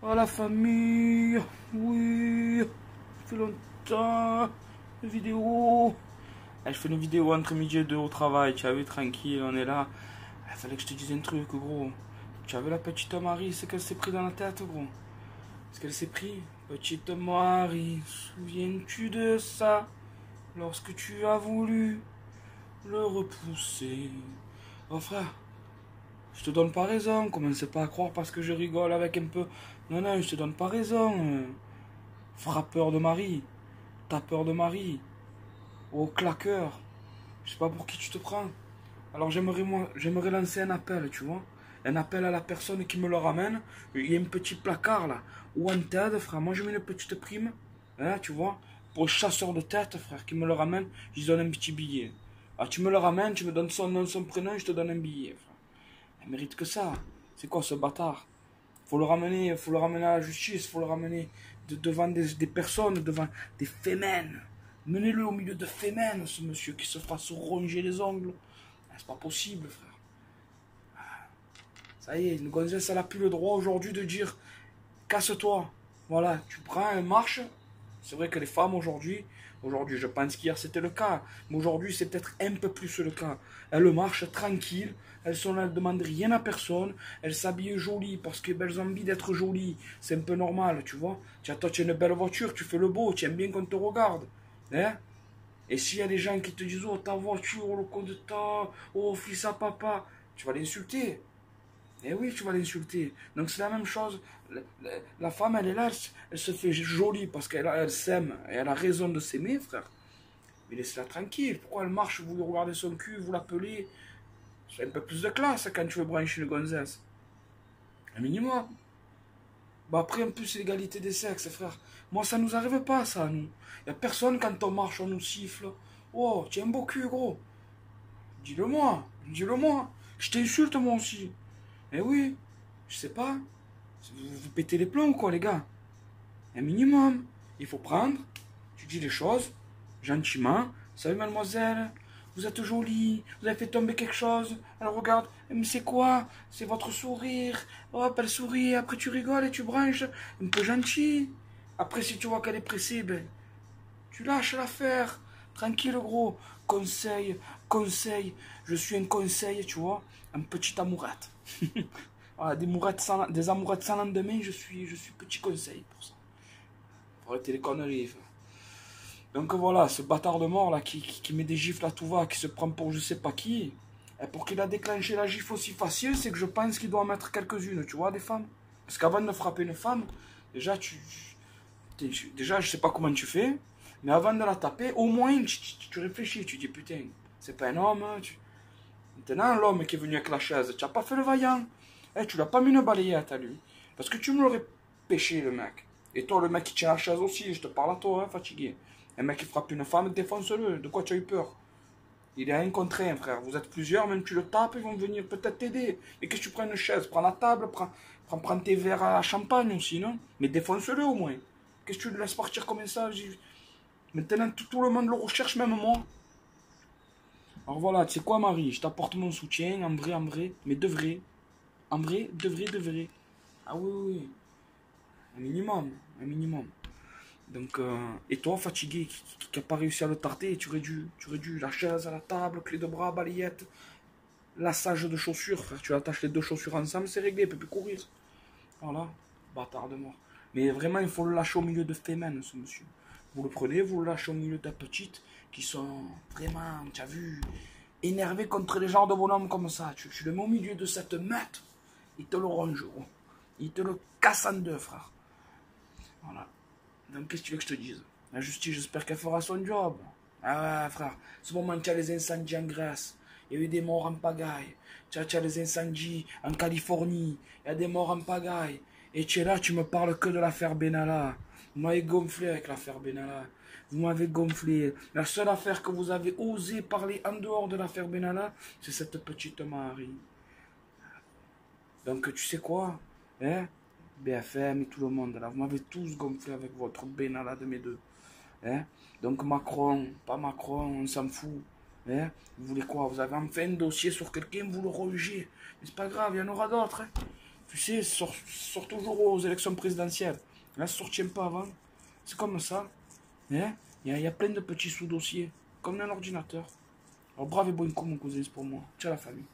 Oh la famille, oui, ça fait longtemps, une vidéo. Je fais une vidéo entre midi et deux au travail, tu as vu, tranquille, on est là. Il fallait que je te dise un truc, gros. Tu as vu la petite Marie, c'est qu'elle s'est pris dans la tête, gros. Ce qu'elle s'est pris. Petite Marie, souviens-tu de ça? Lorsque tu as voulu le repousser. Oh frère, je te donne pas raison, commencez pas à croire parce que je rigole avec un peu. Non, non, je te donne pas raison. Frappeur de Marie, tapeur de Marie, au claqueur. Je sais pas pour qui tu te prends. Alors j'aimerais lancer un appel, tu vois. Un appel à la personne qui me le ramène. Il y a un petit placard là. Wanted, frère. Moi je mets une petite prime. Hein, tu vois. Pour le chasseur de tête, frère, qui me le ramène, je lui donne un petit billet. Ah, tu me le ramènes, tu me donnes son nom, son prénom, je te donne un billet, frère. Elle mérite que ça. C'est quoi ce bâtard? Faut le ramener à la justice, faut le ramener devant des personnes, devant des fémènes. Menez-le au milieu de fémènes, ce monsieur, qui se fasse ronger les ongles. C'est pas possible, frère. Ça y est, une gonzesse, elle a plus le droit aujourd'hui de dire casse-toi. Voilà, tu prends une marche. C'est vrai que les femmes aujourd'hui, je pense qu'hier c'était le cas, mais aujourd'hui c'est peut-être un peu plus le cas. Elles marchent tranquilles, elles ne demandent rien à personne, elles s'habillent jolies parce qu'elles ont envie d'être jolies. C'est un peu normal, tu vois. Toi, tu as une belle voiture, tu fais le beau, tu aimes bien qu'on te regarde. Hein? Et s'il y a des gens qui te disent, oh ta voiture, oh, le con de ta, oh fils à papa, tu vas l'insulter. Eh oui, tu vas l'insulter. Donc c'est la même chose. La femme, elle est là, elle se fait jolie parce qu'elle s'aime et elle a raison de s'aimer, frère. Mais laissez-la tranquille. Pourquoi elle marche, vous lui regardez son cul, vous l'appelez? C'est un peu plus de classe quand tu veux brancher une gonzesse. Un minimum. Bah après, en plus, c'est l'égalité des sexes, frère. Moi, ça nous arrive pas, ça, nous. Y a personne, quand on marche, on nous siffle. Oh, tu as un beau cul, gros. Dis-le-moi, dis-le-moi. Je t'insulte, moi aussi. Eh oui, je sais pas. Vous pétez les plombs ou quoi, les gars? Un minimum. Il faut prendre, tu dis les choses, gentiment. Salut mademoiselle, vous êtes jolie, vous avez fait tomber quelque chose. Elle regarde, mais c'est quoi? C'est votre sourire. Hop, elle sourit, après tu rigoles et tu branches. Un peu gentil. Après, si tu vois qu'elle est pressée, ben, tu lâches l'affaire. Tranquille, gros. Conseil, conseil. Je suis un conseil, tu vois. Un petite amourette. Voilà, des amourettes sans lendemain, je suis petit conseil pour ça. Pour arrêter les conneries. Donc voilà, ce bâtard de mort là qui met des gifles à tout va, qui se prend pour je sais pas qui. Et pour qu'il a déclenché la gifle aussi facile, c'est que je pense qu'il doit en mettre quelques-unes, tu vois, des femmes. Parce qu'avant de frapper une femme, déjà, déjà je sais pas comment tu fais, mais avant de la taper, au moins tu réfléchis, tu dis putain, c'est pas un homme. Hein, Maintenant, l'homme qui est venu avec la chaise, tu n'as pas fait le vaillant. Tu l'as pas mis une balayette à lui. Parce que tu me l'aurais pêché, le mec. Et toi, le mec qui tient la chaise aussi, je te parle à toi, hein, fatigué. Un mec qui frappe une femme, défonce-le. De quoi tu as eu peur? Il est un contre un, frère. Vous êtes plusieurs, même tu le tapes, ils vont venir peut-être t'aider. Mais qu'est-ce que tu prends une chaise? Prends la table, prends tes verres à champagne aussi, non? Mais défonce-le au moins. Qu'est-ce que tu le laisses partir comme ça? Maintenant, tout le monde le recherche, même moi. Alors voilà, tu sais quoi, Marie? Je t'apporte mon soutien, en vrai, mais de vrai. En vrai, de vrai. Ah oui, oui, oui. Un minimum, un minimum. Donc, et toi, fatigué, qui n'a pas réussi à le tarter, tu aurais dû, la chaise à la table, clé de bras, balayette, lassage de chaussures, frère, tu attaches les deux chaussures ensemble, c'est réglé, il peut plus courir. Voilà, bâtard de mort. Mais vraiment, il faut le lâcher au milieu de fémènes, ce monsieur. Vous le prenez, vous le lâchez au milieu de petites, qui sont vraiment, tu as vu, énervés contre les genres de bonhommes comme ça. Tu le mets au milieu de cette meute, il te le ronge, gros. Il te le casse en deux, frère. Voilà. Donc, qu'est-ce que tu veux que je te dise? La justice, j'espère qu'elle fera son job. Ah ouais, frère. Ce moment, tu as les incendies en Grèce. Il y a eu des morts en pagaille. Tu as les incendies en Californie. Il y a des morts en pagaille. Et tu es là, tu me parles que de l'affaire Benalla. Vous m'avez gonflé avec l'affaire Benalla. Vous m'avez gonflé. La seule affaire que vous avez osé parler en dehors de l'affaire Benalla, c'est cette petite Marie. Donc, tu sais quoi? Hein? BFM et tout le monde, là, vous m'avez tous gonflé avec votre Benalla de mes deux. Hein? Donc Macron, pas Macron, on s'en fout. Hein? Vous voulez quoi? Vous avez enfin un dossier sur quelqu'un, vous le rongez. Mais c'est pas grave, il y en aura d'autres. Hein? Tu sais, sort toujours aux élections présidentielles. Là, ça ne sortient pas avant. C'est comme ça. Mais il y a plein de petits sous-dossiers, comme dans l'ordinateur. Alors bravo et bon coup, mon cousin, c'est pour moi. Ciao la famille.